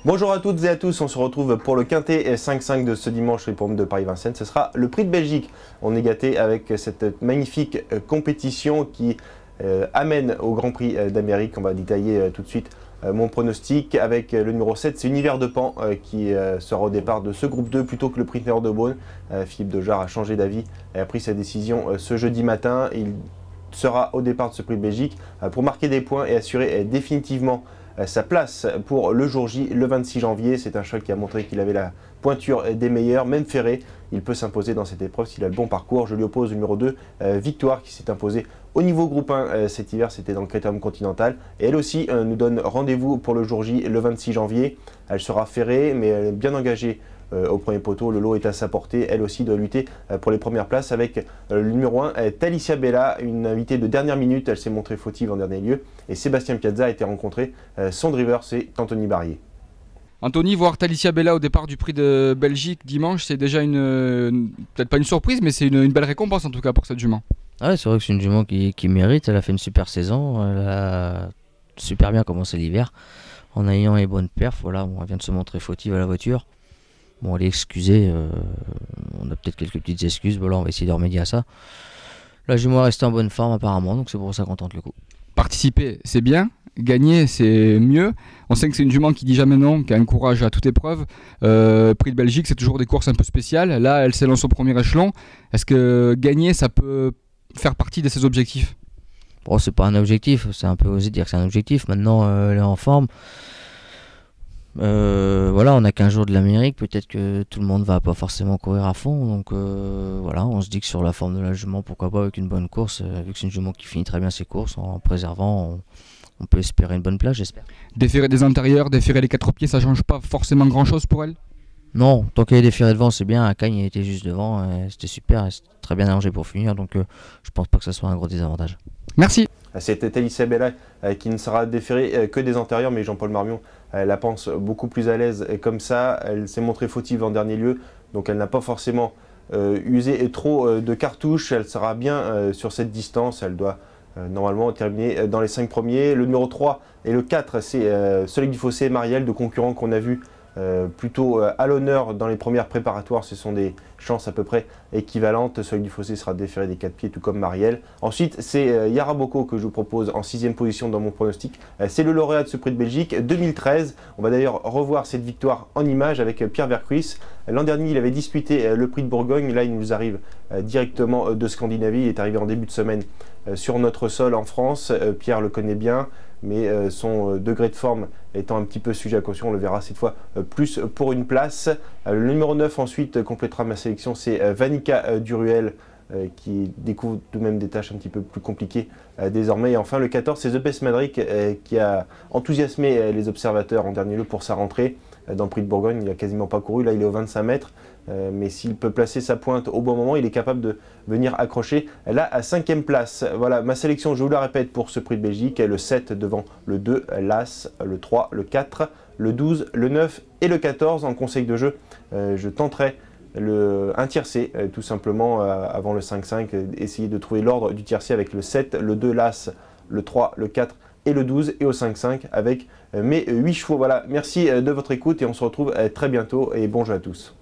Bonjour à toutes et à tous, on se retrouve pour le quintet 5-5 de ce dimanche sur les pommes de Paris-Vincennes. Ce sera le prix de Belgique. On est gâté avec cette magnifique compétition qui amène au Grand Prix d'Amérique. On va détailler tout de suite mon pronostic avec le numéro 7, c'est Univers de Pan qui sera au départ de ce groupe 2 plutôt que le Prix de Beaune. Philippe Dejarre a changé d'avis et a pris sa décision ce jeudi matin. Il sera au départ de ce prix de Belgique pour marquer des points et assurer définitivement sa place pour le jour J, le 26 janvier. C'est un cheval qui a montré qu'il avait la pointure des meilleurs, même ferré. Il peut s'imposer dans cette épreuve s'il a le bon parcours. Je lui oppose le numéro 2, Victoire, qui s'est imposée au niveau groupe 1 cet hiver. C'était dans le Critérium Continental. Et elle aussi nous donne rendez-vous pour le jour J, le 26 janvier. Elle sera ferrée, mais elle est bien engagée au premier poteau. Le lot est à sa portée. Elle aussi doit lutter pour les premières places avec le numéro 1, Talicia Bella, une invitée de dernière minute. Elle s'est montrée fautive en dernier lieu. Et Sébastien Piazza a été rencontré. Son driver, c'est Anthony Barrier. Anthony, voir Talicia Bella au départ du prix de Belgique dimanche, c'est déjà peut-être pas une surprise, mais c'est une belle récompense en tout cas pour cette jument. Ah ouais, c'est vrai que c'est une jument qui mérite. Elle a fait une super saison. Elle a super bien commencé l'hiver en ayant les bonnes perfs. Voilà, elle vient de se montrer fautive à la voiture. Bon, elle est excusée, on a peut-être quelques petites excuses, voilà, on va essayer de remédier à ça. La jument est restée en bonne forme apparemment, donc c'est pour ça qu'on tente le coup. Participer, c'est bien, gagner, c'est mieux. On sait que c'est une jument qui dit jamais non, qui a un courage à toute épreuve. Prix de Belgique, c'est toujours des courses un peu spéciales. Là, elle s'élance au premier échelon. Est-ce que gagner, ça peut faire partie de ses objectifs? Bon, c'est pas un objectif, c'est un peu osé dire que c'est un objectif. Maintenant, elle est en forme. Voilà, on a 15 jours de l'Amérique, peut-être que tout le monde va pas forcément courir à fond, donc voilà, on se dit que sur la forme de la jument, pourquoi pas avec une bonne course, vu que c'est une jument qui finit très bien ses courses, en préservant, on peut espérer une bonne place, j'espère. Déférer des antérieurs, déférer les 4 pieds, ça change pas forcément grand chose pour elle? Non, tant qu'elle est déférée devant, c'est bien. Cagne était juste devant, c'était super, c'était très bien arrangé pour finir, donc je pense pas que ça soit un gros désavantage. Merci. C'était Talicia Bella qui ne sera déférée que des antérieurs, mais Jean-Paul Marmion la pense beaucoup plus à l'aise comme ça. Elle s'est montrée fautive en dernier lieu, donc elle n'a pas forcément usé trop de cartouches. Elle sera bien sur cette distance. Elle doit normalement terminer dans les 5 premiers. Le numéro 3 et le 4, c'est Soleil du Fossé et Marielle, de concurrents qu'on a vus plutôt à l'honneur dans les premières préparatoires. Ce sont des chances à peu près équivalentes. Soleil du Fossé sera déféré des 4 pieds, tout comme Marielle. Ensuite, c'est Yaraboko que je vous propose en 6e position dans mon pronostic. C'est le lauréat de ce prix de Belgique 2013. On va d'ailleurs revoir cette victoire en image avec Pierre Vercruis. L'an dernier, il avait disputé le prix de Bourgogne. Là, il nous arrive directement de Scandinavie. Il est arrivé en début de semaine sur notre sol en France. Pierre le connaît bien, mais son degré de forme étant un petit peu sujet à caution, on le verra cette fois plus pour une place. Le numéro 9 ensuite complétera ma sélection, c'est Vanica Duruel qui découvre tout de même des tâches un petit peu plus compliquées désormais. Et enfin le 14, c'est The Best Madric qui a enthousiasmé les observateurs en dernier lieu pour sa rentrée. Dans le prix de Bourgogne, il n'a quasiment pas couru, là il est aux 25 mètres. Mais s'il peut placer sa pointe au bon moment, il est capable de venir accrocher là à 5e place. Voilà ma sélection, je vous la répète pour ce prix de Belgique, le 7 devant le 2, l'As, le 3, le 4, le 12, le 9 et le 14. En conseil de jeu, je tenterai un tiercé tout simplement avant le 5-5, essayer de trouver l'ordre du tiercé avec le 7, le 2, l'As, le 3, le 4 et le 12 et au 5-5 avec mes 8 chevaux. Voilà, merci de votre écoute et on se retrouve très bientôt et bon jeu à tous.